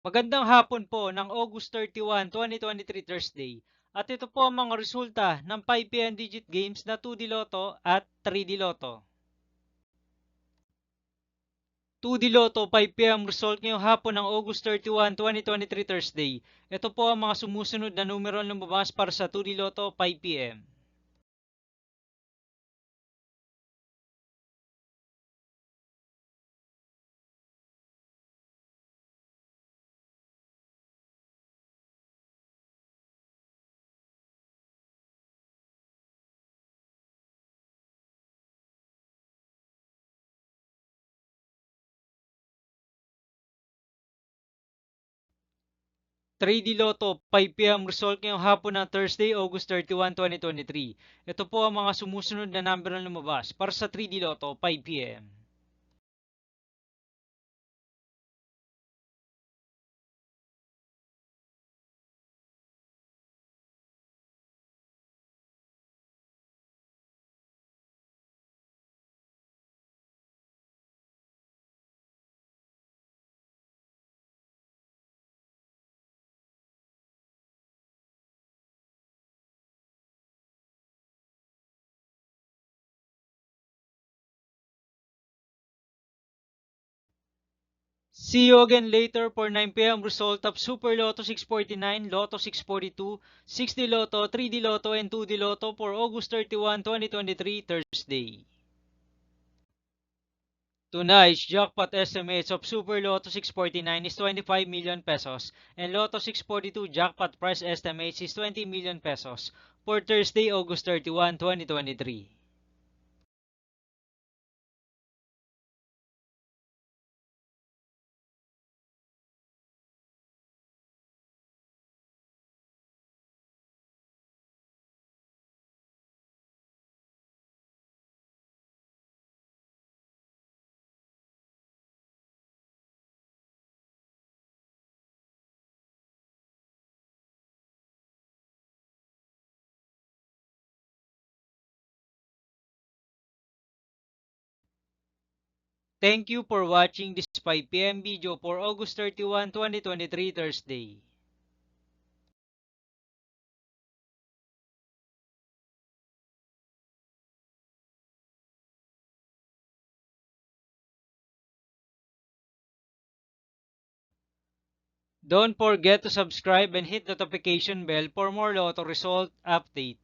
Magandang hapon po ng August 31, 2023 Thursday. At ito po ang mga resulta ng 5pm digit games na 2D Lotto at 3D Lotto. 2D Lotto 5pm result ngayong hapon ng August 31, 2023 Thursday. Ito po ang mga sumusunod na numero ng lumabas para sa 2D Lotto 5pm. 3D Lotto 5pm result ngayong hapon ng Thursday, August 31, 2023. Ito po ang mga sumusunod na number na lumabas para sa 3D Lotto 5pm. 'See you again later for 9pm result of Super Lotto 649, Lotto 642, 6D Lotto, 3D Lotto, and 2D Lotto for August 31, 2023, Thursday. Tonight's jackpot estimates of Super Lotto 649 is 25 million pesos and Lotto 642 jackpot price estimates is 20 million pesos for Thursday, August 31, 2023. Thank you for watching this 5pm video for August 31, 2023, Thursday. Don't forget to subscribe and hit the notification bell for more Lotto result update.